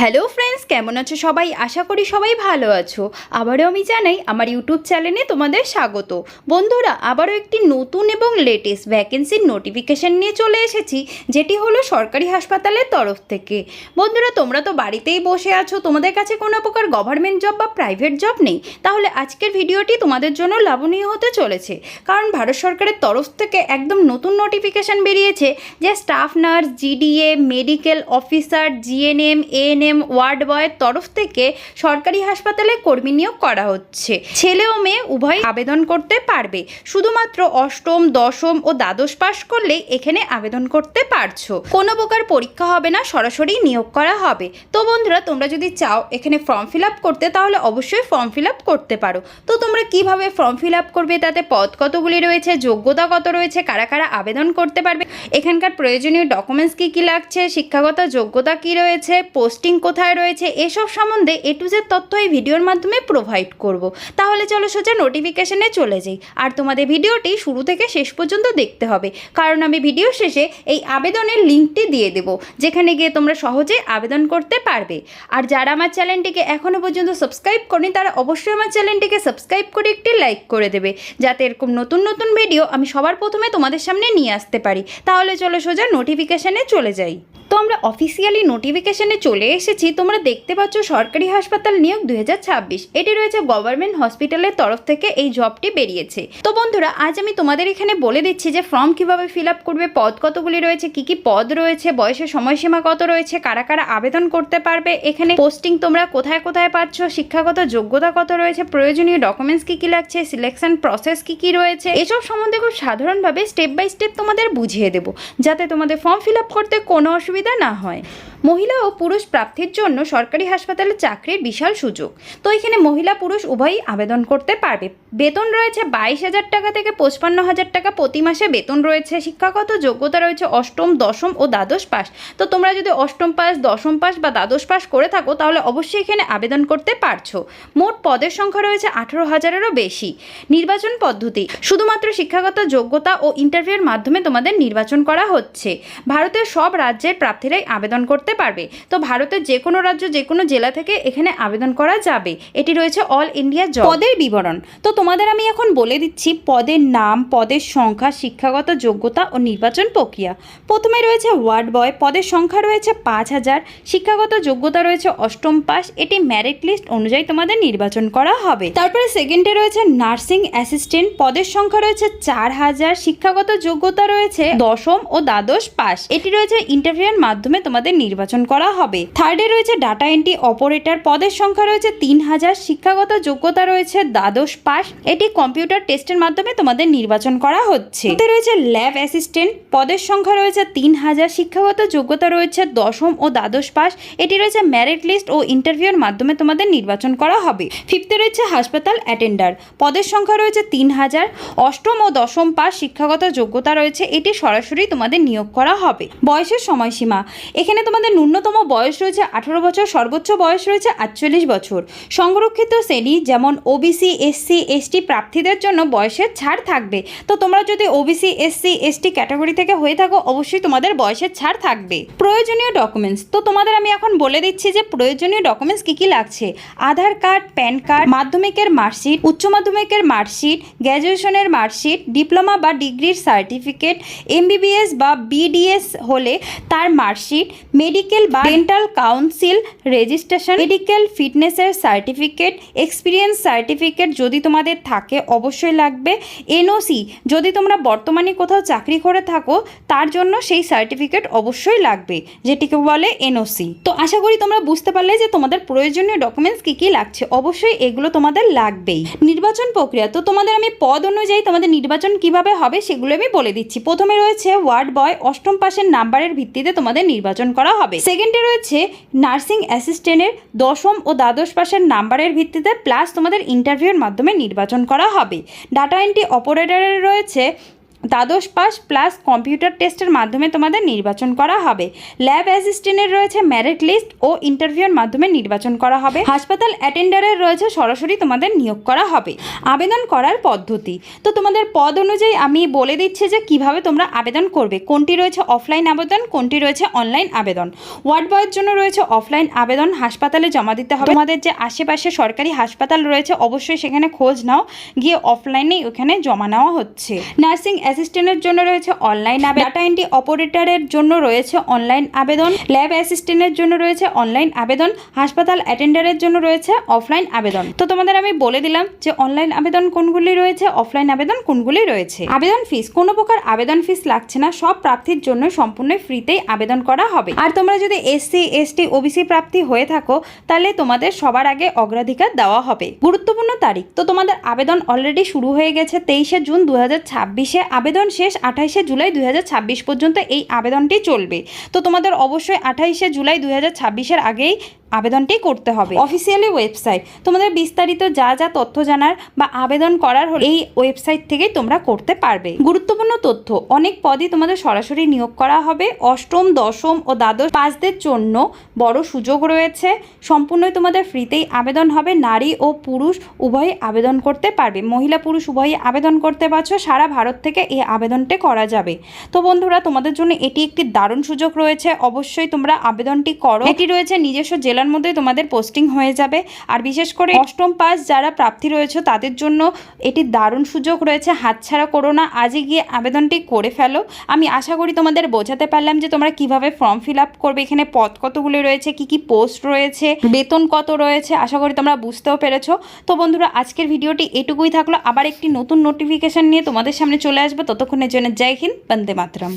Hello friends, কেমন আছো সবাই? আশা করি সবাই ভালো আছো। আবারও আমি জানাই আমার ইউটিউব চ্যানেলে তোমাদের স্বাগত। বন্ধুরা, আবারও একটি নতুন এবং লেটেস্ট ভ্যাকেন্সির নোটিফিকেশান নিয়ে চলে এসেছি, যেটি হলো সরকারি হাসপাতালের তরফ থেকে। বন্ধুরা, তোমরা তো বাড়িতেই বসে আছো, তোমাদের কাছে কোনো প্রকার গভর্নমেন্ট জব বা প্রাইভেট জব নেই, তাহলে আজকের ভিডিওটি তোমাদের জন্য লাভনীয় হতে চলেছে। কারণ ভারত সরকারের তরফ থেকে একদম নতুন নোটিফিকেশান বেরিয়েছে যে staff nurse, GDA, medical officer, GNM, ANM, ward বয়ের তরফ থেকে সরকারি হাসপাতালে কর্মী নিয়োগ করা হচ্ছে। ছেলে ও মেয়ে উভয় আবেদন করতে পারবে। শুধুমাত্র অষ্টম, দশম ও দ্বাদশ পাস করলেই এখানে আবেদন করতে পারছো। কোনো প্রকার পরীক্ষা হবে না, সরাসরি নিয়োগ করা হবে। তো বন্ধুরা, তোমরা যদি চাও এখানে ফর্ম ফিল আপ করতে, তাহলে অবশ্যই ফর্ম ফিল আপ করতে পারো। তো তোমরা কিভাবে ফর্ম ফিল আপ করবে, তাতে পদ কতগুলি রয়েছে, যোগ্যতা কত রয়েছে, কারা কারা আবেদন করতে পারবে, এখানকার প্রয়োজনীয় ডকুমেন্টস কী কী লাগছে, শিক্ষাগত যোগ্যতা কী রয়েছে, পোস্টিং কোথায় রয়েছে, এসব সম্বন্ধে এ টু জেড তথ্য এই ভিডিওর মাধ্যমে প্রোভাইড করব। তাহলে চলো সোজা নোটিফিকেশনে চলে যাই। আর তোমাদের ভিডিওটি শুরু থেকে শেষ পর্যন্ত দেখতে হবে, কারণ আমি ভিডিও শেষে এই আবেদনের লিঙ্কটি দিয়ে দেব, যেখানে গিয়ে তোমরা সহজে আবেদন করতে পারবে। আর যারা আমার চ্যানেলটিকে এখনও পর্যন্ত সাবস্ক্রাইব করেনি, তারা অবশ্যই আমার চ্যানেলটিকে সাবস্ক্রাইব করে একটি লাইক করে দেবে, যাতে এরকম নতুন নতুন ভিডিও আমি সবার প্রথমে তোমাদের সামনে নিয়ে আসতে পারি। তাহলে চলো সোজা নোটিফিকেশনে চলে যাই। তো আমরা অফিসিয়ালি নোটিফিকেশনে চলে এসেছি। তোমরা দেখতে পাচ্ছ সরকারি হাসপাতাল নিয়োগ 2026, এটি রয়েছে গভর্নমেন্ট হসপিটালের তরফ থেকে এই জবটি বেরিয়েছে। তো বন্ধুরা, আজ আমি তোমাদের এখানে বলে দিচ্ছি যে ফর্ম কিভাবে ফিল আপ করবে, পদ কতগুলি রয়েছে, কি কি পদ রয়েছে, বয়সের সময়সীমা কত রয়েছে, কারা কারা আবেদন করতে পারবে, এখানে পোস্টিং তোমরা কোথায় কোথায় পাচ্ছ, শিক্ষাগত যোগ্যতা কত রয়েছে, প্রয়োজনীয় ডকুমেন্টস কি কি লাগছে, সিলেকশন প্রসেস কি কি রয়েছে, এসব সম্বন্ধে খুব সাধারণভাবে স্টেপ বাই স্টেপ তোমাদের বুঝিয়ে দেবো, যাতে তোমাদের ফর্ম ফিল আপ করতে কোনো অসুবিধা না হয়। মহিলা ও পুরুষ প্রার্থীর জন্য সরকারি হাসপাতালে চাকরির বিশাল সুযোগ। তো এখানে মহিলা পুরুষ উভয়ই আবেদন করতে পারবে। বেতন রয়েছে 22,000 টাকা থেকে 55,000 টাকা প্রতি মাসে বেতন রয়েছে। শিক্ষাগত যোগ্যতা রয়েছে অষ্টম, দশম ও দ্বাদশ পাস। তো তোমরা যদি অষ্টম পাস, দশম পাস বা দ্বাদশ পাস করে থাকো, তাহলে অবশ্যই এখানে আবেদন করতে পারছো। মোট পদের সংখ্যা রয়েছে 18,000-এরও বেশি। নির্বাচন পদ্ধতি শুধুমাত্র শিক্ষাগত যোগ্যতা ও ইন্টারভিউর মাধ্যমে তোমাদের নির্বাচন করা হচ্ছে। ভারতের সব রাজ্যের প্রার্থীরাই আবেদন করতে পারবে। তো ভারতের যে কোনো রাজ্য, যে কোনো জেলা থেকে এখানে আবেদন করা যাবে। এটি রয়েছে অল ইন্ডিয়া জব। পদের বিবরণ তো তোমাদের আমি এখন বলে দিচ্ছি। পদের নাম, পদের সংখ্যা, শিক্ষাগত যোগ্যতা ও নির্বাচন প্রক্রিয়া। প্রথমে রয়েছে ওয়ার্ড বয়, পদের সংখ্যা রয়েছে 5,000, শিক্ষাগত যোগ্যতা রয়েছে অষ্টম পাস, এটি মেরিট লিস্ট অনুযায়ী তোমাদের নির্বাচন করা হবে। তারপরে সেকেন্ডে রয়েছে নার্সিং অ্যাসিস্ট্যান্ট, পদের সংখ্যা রয়েছে 4,000, শিক্ষাগত যোগ্যতা রয়েছে দশম ও দ্বাদশ পাস, এটি রয়েছে ইন্টারভিউর মাধ্যমে তোমাদের নির্বাচন করা হবে। থার্ডে রয়েছে ডাটা এন্ট্রি অপারেটর, পদের সংখ্যা রয়েছে 3,000, শিক্ষাগত যোগ্যতা রয়েছে দ্বাদশ পাস, এটি কম্পিউটার টেস্টের মাধ্যমে তোমাদের নির্বাচন করা হচ্ছে। এতে রয়েছে ল্যাব অ্যাসিস্ট্যান্ট, পদের সংখ্যা রয়েছে 3,000, শিক্ষাগত যোগ্যতা রয়েছে দশম ও দ্বাদশ পাস, এটি রয়েছে মেরিট লিস্ট ও ইন্টারভিউর মাধ্যমে তোমাদের নির্বাচন করা হবে। ফিফথে রয়েছে হাসপাতাল অ্যাটেন্ডার, পদের সংখ্যা রয়েছে 3,000, অষ্টম ও দশম পাস, শিক্ষাগত যোগ্যতা রয়েছে, এটি সরাসরি তোমাদের নিয়োগ করা হবে। বয়সের সময়সীমা এখানে তোমাদের ন্যূনতম বয়স রয়েছে 18 বছর, সর্বোচ্চ বয়স রয়েছে 48 বছর। সংরক্ষিত শ্রেণী যেমন ওবিসি, এসসি, এসটি প্রার্থীদের জন্য বয়সের ছাড় থাকবে। তো তোমরা যদি ওবিসি, এসসি, এসটি ক্যাটাগরি থেকে হয়ে থাকো, অবশ্যই তোমাদের বয়সের ছাড় থাকবে। প্রয়োজনীয় ডকুমেন্টস তো তোমাদের আমি এখন বলে দিচ্ছি যে প্রয়োজনীয় ডকুমেন্টস কী কী লাগছে। আধার কার্ড, প্যান কার্ড, মাধ্যমিকের মার্কশিট, উচ্চ মাধ্যমিকের মার্কশিট, গ্র্যাজুয়েশনের মার্কশিট, ডিপ্লোমা বা ডিগ্রির সার্টিফিকেট, এমবিবিএস বা বিডিএস হলে তার মার্কশিট, মেডিকেল বা ডেন্টাল কাউন্সিল রেজিস্ট্রেশন, মেডিকেল ফিটনেসের সার্টিফিকেট, এক্সপিরিয়েন্স সার্টিফিকেট যদি তোমাদের থাকে অবশ্যই লাগবে। এনওসি যদি তোমরা বর্তমানে কোথাও চাকরি করে থাকো, তার জন্য সেই সার্টিফিকেট অবশ্যই লাগবে, যেটিকে বলে এনওসি। তো আশা করি তোমরা বুঝতে পারলে যে তোমাদের প্রয়োজনীয় ডকুমেন্টস কী কী লাগছে। অবশ্যই এগুলো তোমাদের লাগবেই। নির্বাচন প্রক্রিয়া তো তোমাদের আমি পদ অনুযায়ী তোমাদের নির্বাচন কিভাবে হবে সেগুলো আমি বলে দিচ্ছি। প্রথমে রয়েছে ওয়ার্ড বয়, অষ্টম পাশের নাম্বারের ভিত্তিতে তোমাদের নির্বাচন করা হবে। সেকেন্ডে রয়েছে নার্সিং অ্যাসিস্ট্যান্টের দশম ও দ্বাদশ পাশের নাম্বারের ভিত্তিতে প্লাস তোমাদের ইন্টারভিউর মাধ্যমে নির্বাচন করা হবে। ডাটা এন্ট্রি অপারেটরের রয়েছে দ্বাদশ পাস প্লাস কম্পিউটার টেস্টের মাধ্যমে তোমাদের নির্বাচন করা হবে। ল্যাব অ্যাসিস্ট্যান্টের রয়েছে মেরিট লিস্ট ও ইন্টারভিউর মাধ্যমে নির্বাচন করা হবে। হাসপাতাল অ্যাটেন্ডারের রয়েছে সরাসরি তোমাদের নিয়োগ করা হবে। আবেদন করার পদ্ধতি, তো তোমাদের পদ অনুযায়ী আমি বলে দিচ্ছি যে কিভাবে তোমরা আবেদন করবে। কোনটি রয়েছে অফলাইন আবেদন, কোনটি রয়েছে অনলাইন আবেদন। ওয়ার্ড বয়ের জন্য রয়েছে অফলাইন আবেদন, হাসপাতালে জমা দিতে হবে। তোমাদের যে আশেপাশে সরকারি হাসপাতাল রয়েছে অবশ্যই সেখানে খোঁজ নাও, গিয়ে অফলাইনেই ওখানে জমা নেওয়া হচ্ছে। নার্সিং অ্যাসিস্ট্যান্টের জন্য রয়েছে অনলাইন আবেদন। ডাটা এন্ট্রি অপারেটরের জন্য রয়েছে অনলাইন আবেদন। ল্যাব অ্যাসিস্ট্যান্টের জন্য রয়েছে অনলাইন আবেদন। হাসপাতাল অ্যাটেন্ডারের জন্য রয়েছে অফলাইন আবেদন। তো তোমাদের আমি বলে দিলাম যে অনলাইন আবেদন কোনগুলি রয়েছে, অফলাইন আবেদন কোনগুলি রয়েছে। আবেদন ফিস, কোনো প্রকার আবেদন ফিস লাগছে না, সব প্রার্থীর জন্য সম্পূর্ণ ফ্রিতেই আবেদন করা হবে। আর তোমরা যদি SC ST OBC প্রার্থী হয়ে থাকো তাহলে তোমাদের সবার আগে অগ্রাধিকার দেওয়া হবে। গুরুত্বপূর্ণ তারিখ, তো তোমাদের আবেদন অলরেডি শুরু হয়ে গেছে 23শে জুন 2026-এ, আবেদন শেষ 28শে জুলাই 2026 পর্যন্ত এই আবেদনটি চলবে। তো তোমাদের অবশ্যই 28শে জুলাই 2026-এর আগেই আবেদনটি করতে হবে। অফিসিয়ালি ওয়েবসাইট, তোমাদের বিস্তারিত যা যা তথ্য জানার বা আবেদন করার হলে এই ওয়েবসাইট থেকেই তোমরা করতে পারবে। গুরুত্বপূর্ণ তথ্য, অনেক পদই তোমাদের সরাসরি নিয়োগ করা হবে। অষ্টম, দশম ও দ্বাদশ পাসদের জন্য বড় সুযোগ রয়েছে। সম্পূর্ণই তোমাদের ফ্রিতেই আবেদন হবে। নারী ও পুরুষ উভয়ই আবেদন করতে পারবে, মহিলা পুরুষ উভয়ই আবেদন করতে পারছো। সারা ভারত থেকে এই আবেদনটি করা যাবে। তো বন্ধুরা, তোমাদের জন্য এটি একটি দারুণ সুযোগ রয়েছে, অবশ্যই তোমরা আবেদনটি করো। এটি রয়েছে নিজস্ব জেলার মধ্যে তোমাদের পোস্টিং হয়ে যাবে। আর বিশেষ করে অষ্টম পাস যারা প্রার্থী রয়েছে তাদের জন্য এটি দারুণ সুযোগ রয়েছে, হাতছাড়া করো না, আজই গিয়ে আবেদনটি করে ফেলো। আমি আশা করি তোমাদের বোঝাতে পারলাম যে তোমরা কিভাবে ফর্ম ফিল আপ করবে, এখানে পদ কতগুলো রয়েছে, কি কি পোস্ট রয়েছে, বেতন কত রয়েছে, আশা করি তোমরা বুঝতেও পেরেছো। তো বন্ধুরা, আজকের ভিডিওটি এটুকুই থাকলো। আবার একটি নতুন নোটিফিকেশন নিয়ে তোমাদের সামনে চলে আসবে। ততক্ষণের জন্য জয় হিন্দ, বন্দে মাতরম।